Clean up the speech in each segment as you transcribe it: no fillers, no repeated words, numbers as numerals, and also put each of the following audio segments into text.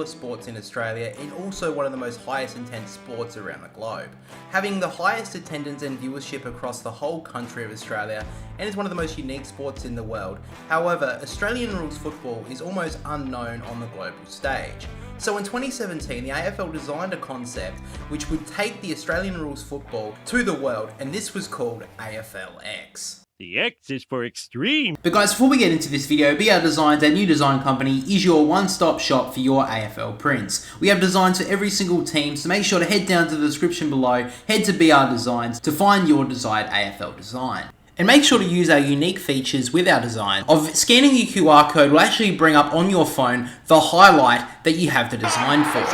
sports in Australia and also one of the most highest intense sports around the globe, having the highest attendance and viewership across the whole country of Australia, and is one of the most unique sports in the world. However, Australian rules football is almost unknown on the global stage. So in 2017, the AFL designed a concept which would take the Australian rules football to the world, and this was called AFLX. The X is for extreme. But guys, before we get into this video, BR Designs, our new design company, is your one-stop shop for your AFL prints. We have designs for every single team, so make sure to head down to the description below, head to BR Designs to find your desired AFL design. And make sure to use our unique features with our design of scanning your QR code will actually bring up on your phone the highlight that you have the design for.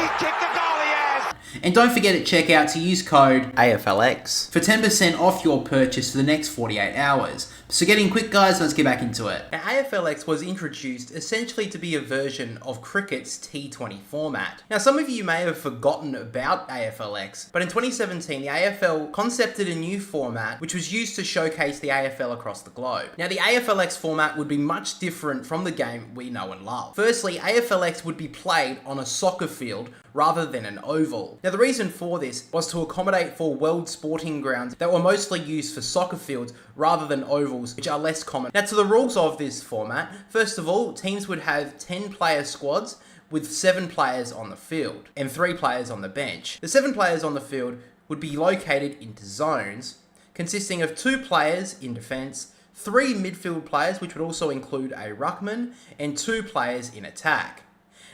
And don't forget at checkout to use code AFLX for 10% off your purchase for the next 48 hours. So getting quick guys, let's get back into it. Now, AFLX was introduced essentially to be a version of cricket's T20 format. Now, some of you may have forgotten about AFLX, but in 2017 the AFL concepted a new format which was used to showcase the AFL across the globe. Now, the AFLX format would be much different from the game we know and love. Firstly, AFLX would be played on a soccer field rather than an oval. Now, the reason for this was to accommodate for world sporting grounds that were mostly used for soccer fields rather than ovals, which are less common. Now, to the rules of this format, first of all, teams would have 10-player squads with 7 players on the field and 3 players on the bench. The 7 players on the field would be located into zones consisting of 2 players in defence, 3 midfield players, which would also include a ruckman, and 2 players in attack.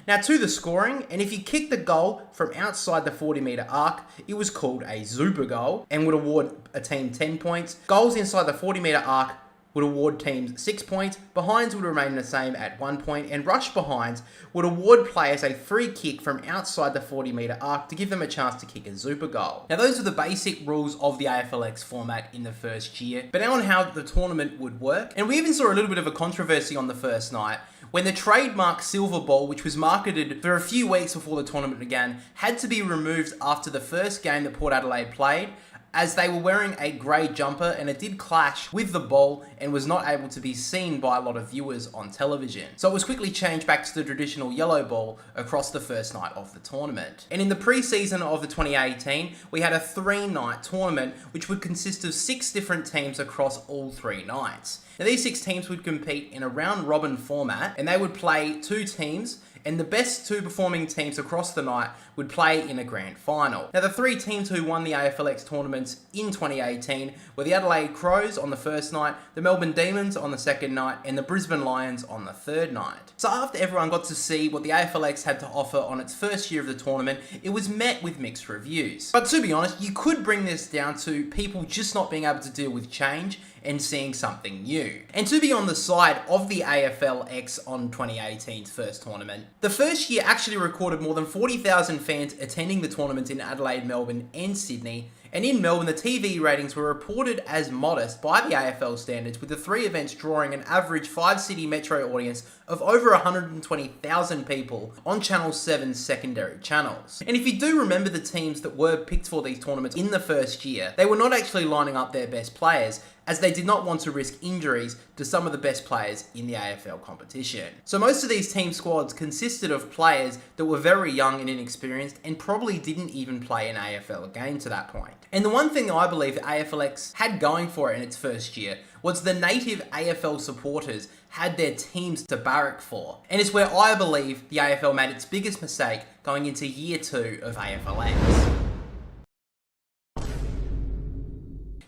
Now, to the scoring, and if you kicked the goal from outside the 40-metre arc, it was called a super goal and would award a team 10 points. Goals inside the 40-metre arc would award teams 6 points, behinds would remain the same at 1 point, and rush behinds would award players a free kick from outside the 40-metre arc to give them a chance to kick a super goal. Now, those are the basic rules of the AFLX format in the first year, but now on how the tournament would work. And we even saw a little bit of a controversy on the first night when the trademark silver ball, which was marketed for a few weeks before the tournament began, had to be removed after the first game that Port Adelaide played, as they were wearing a grey jumper and it did clash with the ball and was not able to be seen by a lot of viewers on television. So it was quickly changed back to the traditional yellow ball across the first night of the tournament. And in the pre-season of the 2018, we had a 3-night tournament which would consist of 6 different teams across all 3 nights. Now, these 6 teams would compete in a round-robin format, and they would play 2 teams, and the best 2 performing teams across the night would play in a grand final. Now, the 3 teams who won the AFLX tournaments in 2018 were the Adelaide Crows on the first night, the Melbourne Demons on the second night, and the Brisbane Lions on the third night. So after everyone got to see what the AFLX had to offer on its first year of the tournament, it was met with mixed reviews. But to be honest, you could bring this down to people just not being able to deal with change and seeing something new. And to be on the side of the AFLX on 2018's first tournament, the first year actually recorded more than 40,000 fans attending the tournament in Adelaide, Melbourne and Sydney. And in Melbourne, the TV ratings were reported as modest by the AFL standards, with the 3 events drawing an average 5-city metro audience of over 120,000 people on Channel 7's secondary channels. And if you do remember the teams that were picked for these tournaments in the first year, they were not actually lining up their best players, as they did not want to risk injuries to some of the best players in the AFL competition. So most of these team squads consisted of players that were very young and inexperienced and probably didn't even play an AFL game to that point. And the one thing that I believe that AFLX had going for it in its first year was the native AFL supporters had their teams to barrack for. And it's where I believe the AFL made its biggest mistake going into year 2 of AFLX.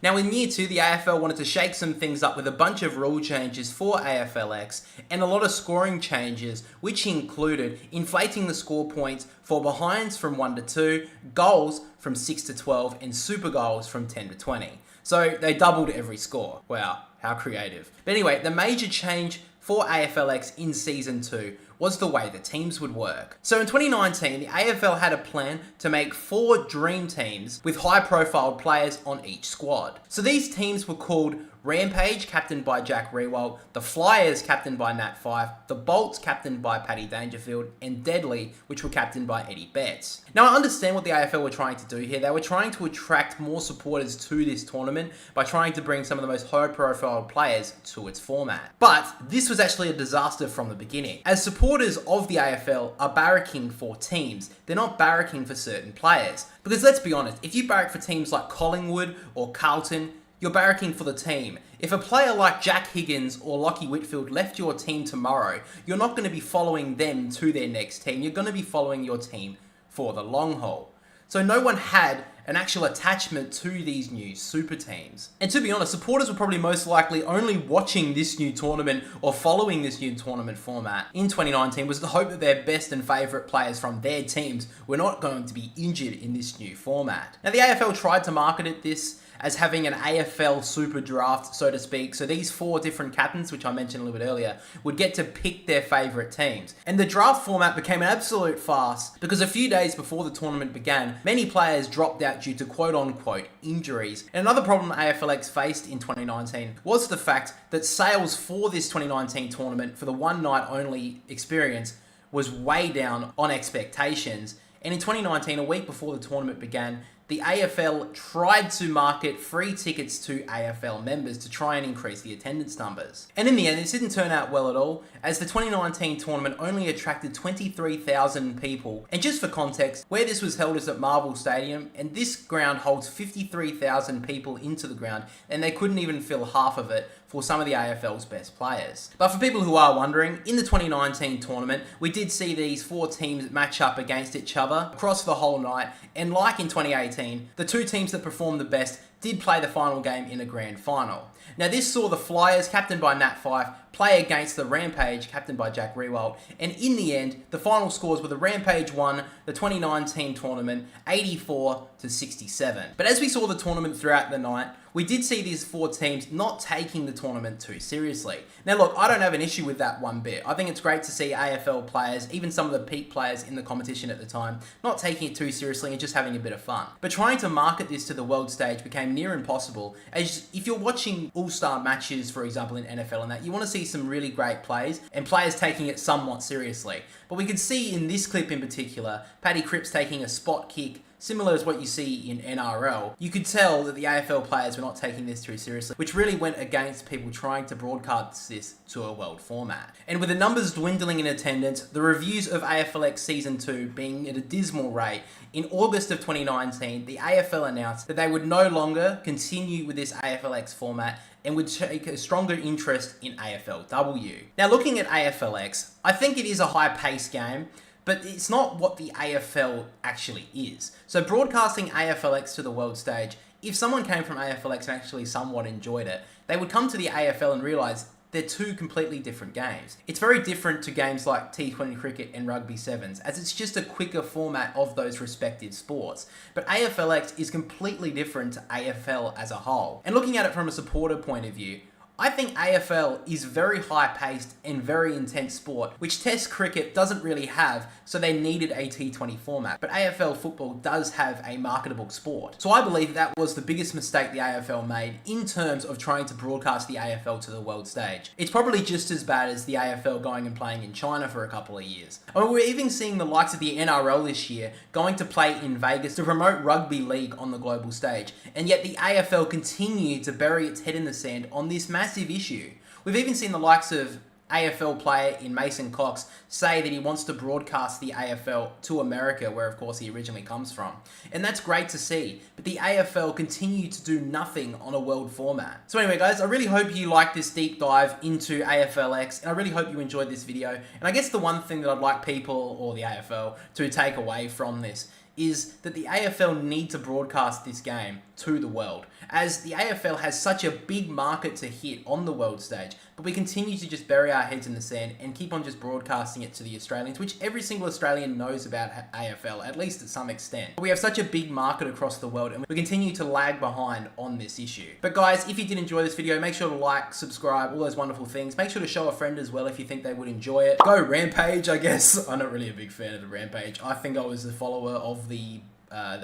Now, in year 2, the AFL wanted to shake some things up with a bunch of rule changes for AFLX and a lot of scoring changes, which included inflating the score points for behinds from 1 to 2, goals from 6 to 12, and super goals from 10 to 20. So they doubled every score. Wow, how creative. But anyway, the major change for AFLX in Season 2 was the way the teams would work. So in 2019, the AFL had a plan to make 4 dream teams with high-profile players on each squad. So these teams were called Rampage, captained by Jack Riewoldt, the Flyers, captained by Nat Fyfe, the Bolts, captained by Paddy Dangerfield, and Deadly, which were captained by Eddie Betts. Now, I understand what the AFL were trying to do here. They were trying to attract more supporters to this tournament by trying to bring some of the most high-profile players to its format. But this was actually a disaster from the beginning, as supporters supporters of the AFL are barracking for teams. They're not barracking for certain players. Because let's be honest, if you barrack for teams like Collingwood or Carlton, you're barracking for the team. If a player like Jack Higgins or Lachie Whitfield left your team tomorrow, you're not going to be following them to their next team. You're going to be following your team for the long haul. So no one had an actual attachment to these new super teams. And to be honest, supporters were probably most likely only watching this new tournament or following this new tournament format in 2019 was the hope that their best and favourite players from their teams were not going to be injured in this new format. Now the AFL tried to market this as having an AFL super draft, so to speak. So these 4 different captains, which I mentioned a little bit earlier, would get to pick their favourite teams. And the draft format became an absolute farce because a few days before the tournament began, many players dropped out due to quote-unquote injuries. And another problem AFLX faced in 2019 was the fact that sales for this 2019 tournament for the one night only experience was way down on expectations. And in 2019, a week before the tournament began, the AFL tried to market free tickets to AFL members to try and increase the attendance numbers. And in the end, this didn't turn out well at all, as the 2019 tournament only attracted 23,000 people. And just for context, where this was held is at Marvel Stadium, and this ground holds 53,000 people into the ground, and they couldn't even fill half of it for some of the AFL's best players. But for people who are wondering, in the 2019 tournament, we did see these 4 teams match up against each other across the whole night, and like in 2018, the 2 teams that performed the best did play the final game in a grand final. Now this saw the Flyers, captained by Nat Fyfe, play against the Rampage, captained by Jack Riewoldt, and in the end, the final scores were the Rampage won the 2019 tournament 84-67. But as we saw the tournament throughout the night, we did see these 4 teams not taking the tournament too seriously. Now look, I don't have an issue with that one bit. I think it's great to see AFL players, even some of the peak players in the competition at the time, not taking it too seriously and just having a bit of fun. But trying to market this to the world stage became near impossible, as if you're watching all-star matches, for example, in NFL and that, you want to see some really great plays and players taking it somewhat seriously. But we could see in this clip in particular, Paddy Cripps taking a spot kick, similar as what you see in NRL. You could tell that the AFL players were not taking this too seriously, which really went against people trying to broadcast this to a world format. And with the numbers dwindling in attendance, the reviews of AFLX Season 2 being at a dismal rate, in August of 2019, the AFL announced that they would no longer continue with this AFLX format and would take a stronger interest in AFLW. Now looking at AFLX, I think it is a high-paced game, but it's not what the AFL actually is. So broadcasting AFLX to the world stage, if someone came from AFLX and actually somewhat enjoyed it, they would come to the AFL and realise they're 2 completely different games. It's very different to games like T20 cricket and rugby sevens, as it's just a quicker format of those respective sports. But AFLX is completely different to AFL as a whole. And looking at it from a supporter point of view, I think AFL is very high-paced and very intense sport, which Test cricket doesn't really have, so they needed a T20 format. But AFL football does have a marketable sport. So I believe that was the biggest mistake the AFL made in terms of trying to broadcast the AFL to the world stage. It's probably just as bad as the AFL going and playing in China for a couple of years. I mean, we're even seeing the likes of the NRL this year going to play in Vegas to promote rugby league on the global stage, and yet the AFL continued to bury its head in the sand on this massive issue. We've even seen the likes of AFL player in Mason Cox say that he wants to broadcast the AFL to America, where of course he originally comes from. And that's great to see, but the AFL continue to do nothing on a world format. So anyway guys, I really hope you liked this deep dive into AFLX, and I really hope you enjoyed this video. And I guess the one thing that I'd like people, or the AFL, to take away from this is that the AFL need to broadcast this game to the world, as the AFL has such a big market to hit on the world stage, but we continue to just bury our heads in the sand and keep on just broadcasting it to the Australians, which every single Australian knows about AFL, at least to some extent. But we have such a big market across the world, and we continue to lag behind on this issue. But guys, if you did enjoy this video, make sure to like, subscribe, all those wonderful things. Make sure to show a friend as well if you think they would enjoy it. Go Rampage, I guess. I'm not really a big fan of the Rampage. I think I was the follower of the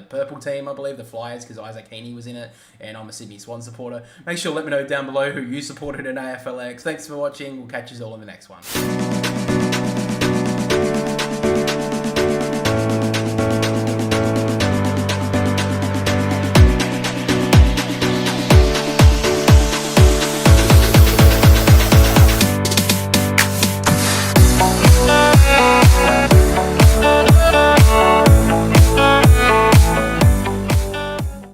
purple team, I believe, the Flyers, because Isaac Heaney was in it, and I'm a Sydney Swan supporter. Make sure to let me know down below who you supported in AFLX. Thanks for watching. We'll catch you all in the next one.